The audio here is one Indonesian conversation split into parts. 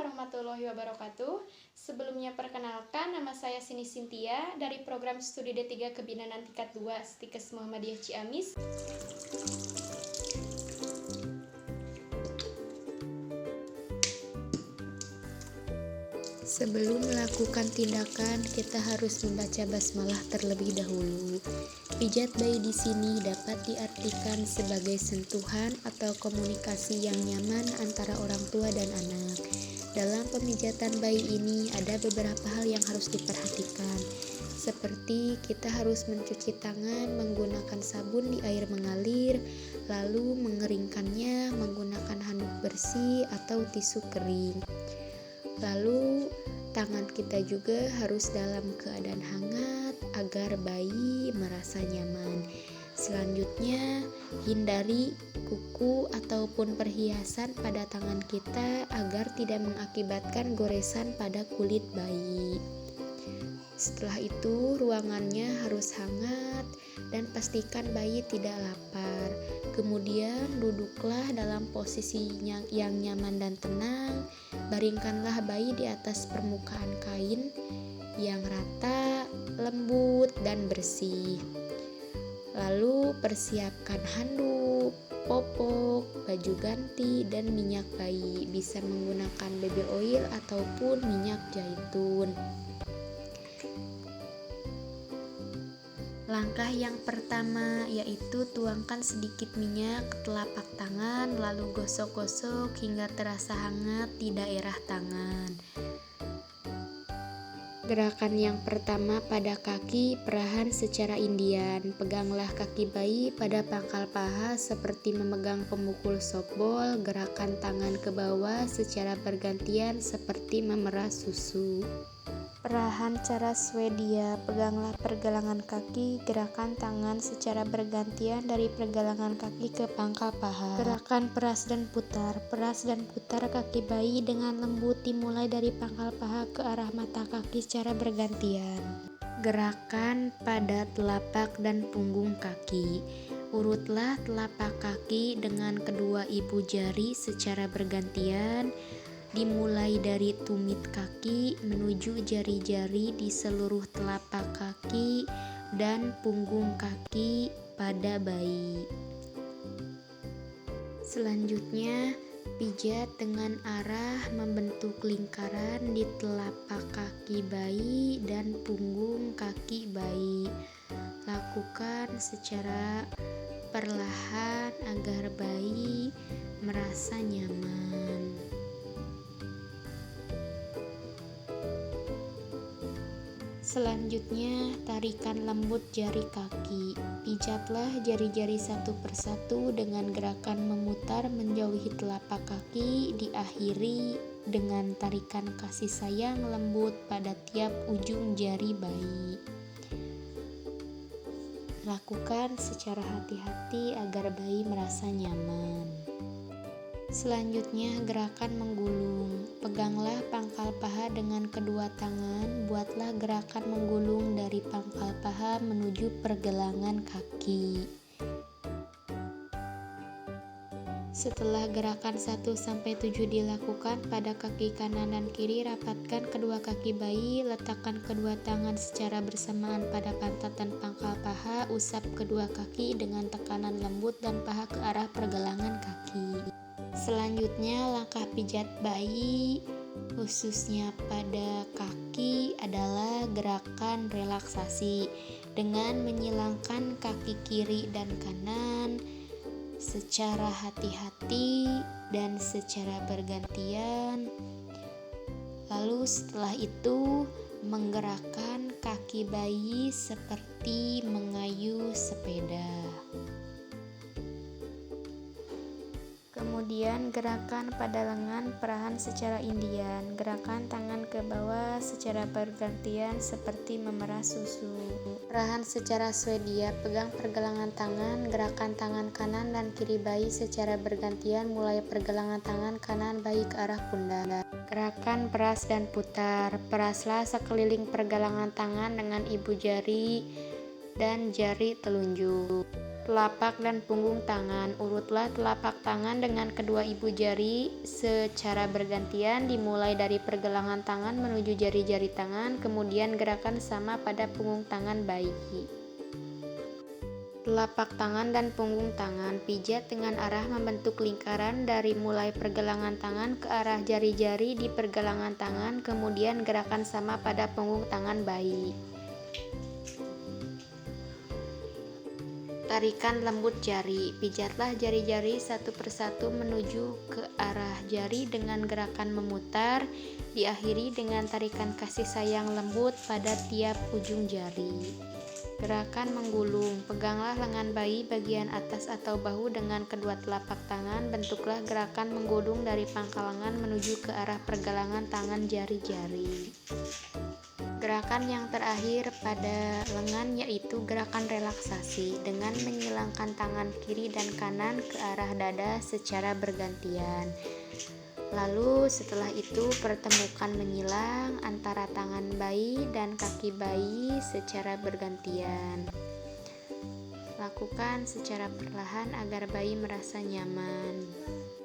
warahmatullahi wabarakatuh. Sebelumnya perkenalkan, nama saya Sini Cynthia dari program studi D3 Kebidanan tingkat 2 Stikes Muhammadiyah Ciamis. Sebelum melakukan tindakan, kita harus membaca basmalah terlebih dahulu. Pijat bayi di sini dapat diartikan sebagai sentuhan atau komunikasi yang nyaman antara orang tua dan anak. Dalam pemijatan bayi ini ada beberapa hal yang harus diperhatikan, seperti kita harus mencuci tangan menggunakan sabun di air mengalir, lalu mengeringkannya menggunakan handuk bersih atau tisu kering. Lalu tangan kita juga harus dalam keadaan hangat agar bayi merasa nyaman. Selanjutnya, hindari kuku ataupun perhiasan pada tangan kita agar tidak mengakibatkan goresan pada kulit bayi. Setelah itu, ruangannya harus hangat dan pastikan bayi tidak lapar. Kemudian duduklah dalam posisi yang nyaman dan tenang. Baringkanlah bayi di atas permukaan kain yang rata, lembut, dan bersih. Lalu persiapkan handuk, popok, baju ganti, dan minyak bayi. Bisa menggunakan baby oil ataupun minyak zaitun. Langkah yang pertama yaitu tuangkan sedikit minyak ke telapak tangan, lalu gosok-gosok hingga terasa hangat di daerah tangan. Gerakan yang pertama pada kaki, perahan secara Indian. Peganglah kaki bayi pada pangkal paha seperti memegang pemukul softball. Gerakan tangan ke bawah secara bergantian seperti memerah susu. Perahan cara Swedia, peganglah pergelangan kaki, gerakan tangan secara bergantian dari pergelangan kaki ke pangkal paha. Gerakan peras dan putar kaki bayi dengan lembut dimulai dari pangkal paha ke arah mata kaki secara bergantian. Gerakan pada telapak dan punggung kaki. Urutlah telapak kaki dengan kedua ibu jari secara bergantian, dimulai dari tumit kaki menuju jari-jari di seluruh telapak kaki dan punggung kaki pada bayi. Selanjutnya, pijat dengan arah membentuk lingkaran di telapak kaki bayi dan punggung kaki bayi. Lakukan secara perlahan agar bayi merasa nyaman. Selanjutnya, tarikan lembut jari kaki. Pijatlah jari-jari satu persatu dengan gerakan memutar menjauhi telapak kaki, diakhiri dengan tarikan kasih sayang lembut pada tiap ujung jari bayi. Lakukan secara hati-hati agar bayi merasa nyaman. Selanjutnya, gerakan menggulung. Peganglah pangkal paha dengan kedua tangan. Buatlah gerakan menggulung dari pangkal paha menuju pergelangan kaki. Setelah gerakan 1-7 dilakukan pada kaki kanan dan kiri, rapatkan kedua kaki bayi, letakkan kedua tangan secara bersamaan pada pantat dan pangkal paha, usap kedua kaki dengan tekanan lembut dan paha ke arah pergelangan kaki. Selanjutnya, langkah pijat bayi khususnya pada kaki adalah gerakan relaksasi dengan menyilangkan kaki kiri dan kanan secara hati-hati dan secara bergantian. Lalu setelah itu, menggerakkan kaki bayi seperti mengayuh sepeda. Kemudian gerakan pada lengan, perahan secara Indian. Gerakan tangan ke bawah secara bergantian seperti memerah susu. Perahan secara Swedia, pegang pergelangan tangan, gerakan tangan kanan dan kiri bayi secara bergantian mulai pergelangan tangan kanan bayi ke arah pundak. Gerakan peras dan putar. Peraslah sekeliling pergelangan tangan dengan ibu jari dan jari telunjuk. Telapak dan punggung tangan. Urutlah telapak tangan dengan kedua ibu jari secara bergantian, dimulai dari pergelangan tangan menuju jari-jari tangan, kemudian gerakan sama pada punggung tangan bayi. Telapak tangan dan punggung tangan, pijat dengan arah membentuk lingkaran dari mulai pergelangan tangan ke arah jari-jari di pergelangan tangan, kemudian gerakan sama pada punggung tangan bayi. Tarikan lembut jari, pijatlah jari-jari satu persatu menuju ke arah jari dengan gerakan memutar, diakhiri dengan tarikan kasih sayang lembut pada tiap ujung jari. Gerakan menggulung, peganglah lengan bayi bagian atas atau bahu dengan kedua telapak tangan, bentuklah gerakan menggulung dari pangkal lengan menuju ke arah pergelangan tangan jari-jari. Gerakan yang terakhir pada lengan yaitu gerakan relaksasi dengan menyilangkan tangan kiri dan kanan ke arah dada secara bergantian. Lalu setelah itu pertemukan menyilang antara tangan bayi dan kaki bayi secara bergantian. Lakukan secara perlahan agar bayi merasa nyaman.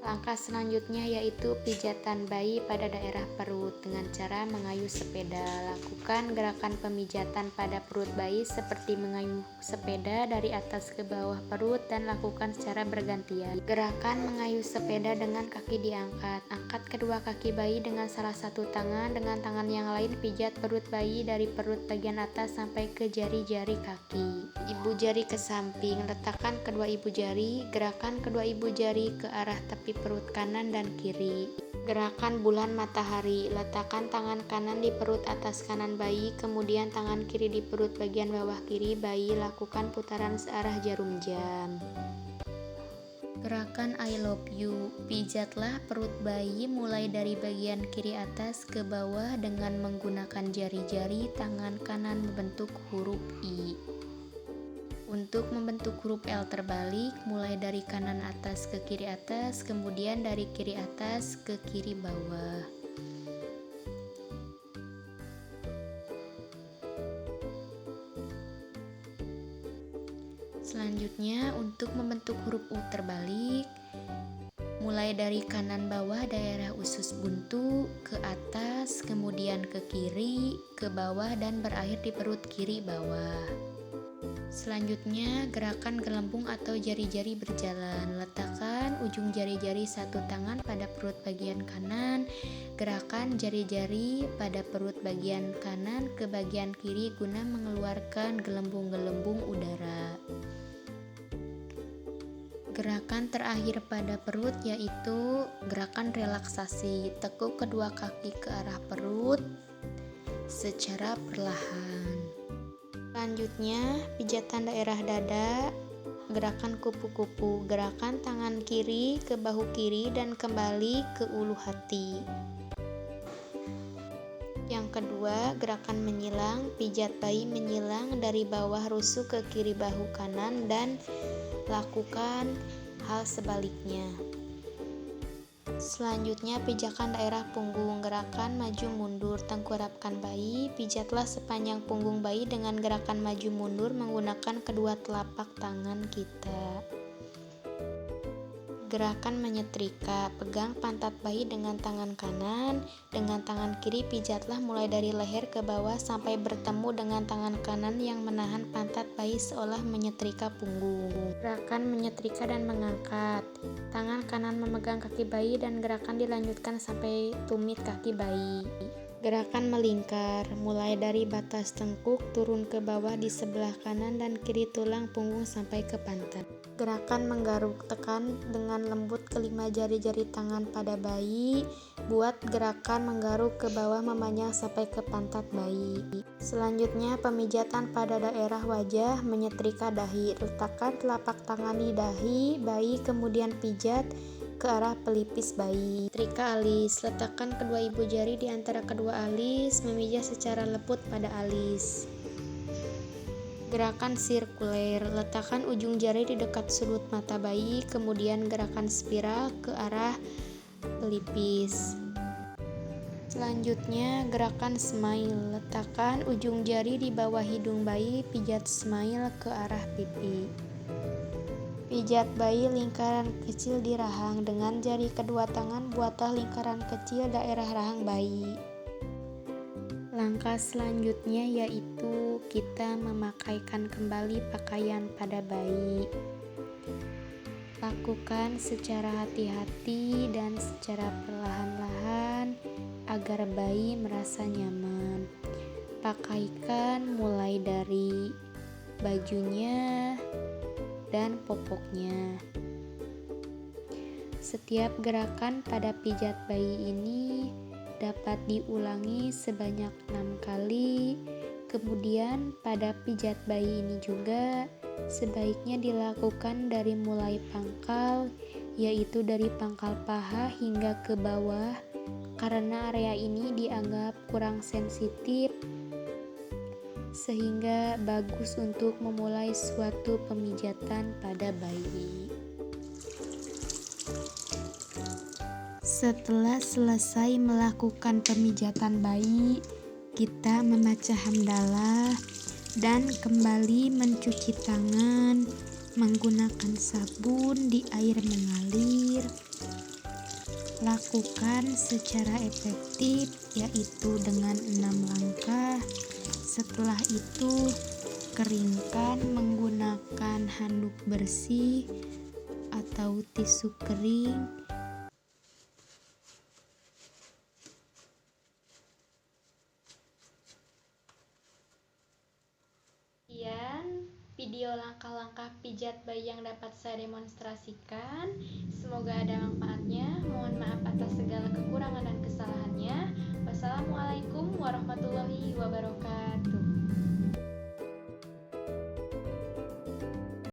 Langkah selanjutnya yaitu pijatan bayi pada daerah perut dengan cara mengayuh sepeda. Lakukan gerakan pemijatan pada perut bayi seperti mengayuh sepeda dari atas ke bawah perut dan lakukan secara bergantian. Gerakan mengayuh sepeda dengan kaki diangkat. Angkat kedua kaki bayi dengan salah satu tangan, dengan tangan yang lain pijat perut bayi dari perut bagian atas sampai ke jari-jari kaki. Ibu jari ke samping, letakkan kedua ibu jari, gerakan kedua ibu jari ke arah tepi perut kanan dan kiri. Gerakan bulan matahari, letakkan tangan kanan di perut atas kanan bayi, kemudian tangan kiri di perut bagian bawah kiri bayi, lakukan putaran searah jarum jam. Gerakan I love you, pijatlah perut bayi mulai dari bagian kiri atas ke bawah dengan menggunakan jari-jari tangan kanan membentuk huruf I. Untuk membentuk huruf L terbalik, mulai dari kanan atas ke kiri atas, kemudian dari kiri atas ke kiri bawah. Selanjutnya, untuk membentuk huruf U terbalik, mulai dari kanan bawah daerah usus buntu, ke atas, kemudian ke kiri, ke bawah, dan berakhir di perut kiri bawah. Selanjutnya, gerakan gelembung atau jari-jari berjalan. Letakkan ujung jari-jari satu tangan pada perut bagian kanan. Gerakan jari-jari pada perut bagian kanan ke bagian kiri guna mengeluarkan gelembung-gelembung udara. Gerakan terakhir pada perut yaitu gerakan relaksasi. Tekuk kedua kaki ke arah perut secara perlahan. Selanjutnya, pijatan daerah dada, gerakan kupu-kupu, gerakan tangan kiri ke bahu kiri dan kembali ke ulu hati. Yang kedua, gerakan menyilang, pijat bayi menyilang dari bawah rusuk ke kiri bahu kanan dan lakukan hal sebaliknya. Selanjutnya, pijakan daerah punggung, gerakan maju mundur, tengkurapkan bayi, pijatlah sepanjang punggung bayi dengan gerakan maju mundur menggunakan kedua telapak tangan kita. Gerakan menyetrika, pegang pantat bayi dengan tangan kanan, dengan tangan kiri pijatlah mulai dari leher ke bawah sampai bertemu dengan tangan kanan yang menahan pantat bayi seolah menyetrika punggung. Gerakan menyetrika dan mengangkat, tangan kanan memegang kaki bayi dan gerakan dilanjutkan sampai tumit kaki bayi. Gerakan melingkar, mulai dari batas tengkuk turun ke bawah di sebelah kanan dan kiri tulang punggung sampai ke pantat. Gerakan menggaruk, tekan dengan lembut kelima jari-jari tangan pada bayi. Buat gerakan menggaruk ke bawah memanjang sampai ke pantat bayi. Selanjutnya, pemijatan pada daerah wajah, menyetrika dahi. Letakkan telapak tangan di dahi bayi, kemudian pijat ke arah pelipis bayi. Setrika alis, letakkan kedua ibu jari di antara kedua alis, memijat secara lembut pada alis. Gerakan sirkuler, letakkan ujung jari di dekat sudut mata bayi, kemudian gerakan spiral ke arah pelipis. Selanjutnya, gerakan smile, letakkan ujung jari di bawah hidung bayi, pijat smile ke arah pipi. Pijat bayi lingkaran kecil di rahang. Dengan jari kedua tangan buatlah lingkaran kecil daerah rahang bayi. Langkah selanjutnya yaitu kita memakaikan kembali pakaian pada bayi. Lakukan secara hati-hati dan secara perlahan-lahan agar bayi merasa nyaman. Pakaikan mulai dari bajunya dan popoknya. Setiap gerakan pada pijat bayi ini dapat diulangi sebanyak 6 kali. Kemudian pada pijat bayi ini juga sebaiknya dilakukan dari mulai pangkal, yaitu dari pangkal paha hingga ke bawah, karena area ini dianggap kurang sensitif sehingga bagus untuk memulai suatu pemijatan pada bayi. Setelah selesai melakukan pemijatan bayi, kita membaca hamdalah dan kembali mencuci tangan menggunakan sabun di air mengalir. Lakukan secara efektif, yaitu dengan 6 langkah. Setelah itu, keringkan menggunakan handuk bersih atau tisu kering. Sekian video langkah-langkah pijat bayi yang dapat saya demonstrasikan. Semoga ada manfaatnya. Mohon maaf atas segala kekurangan dan kesalahannya. Wassalamualaikum warahmatullahi wabarakatuh.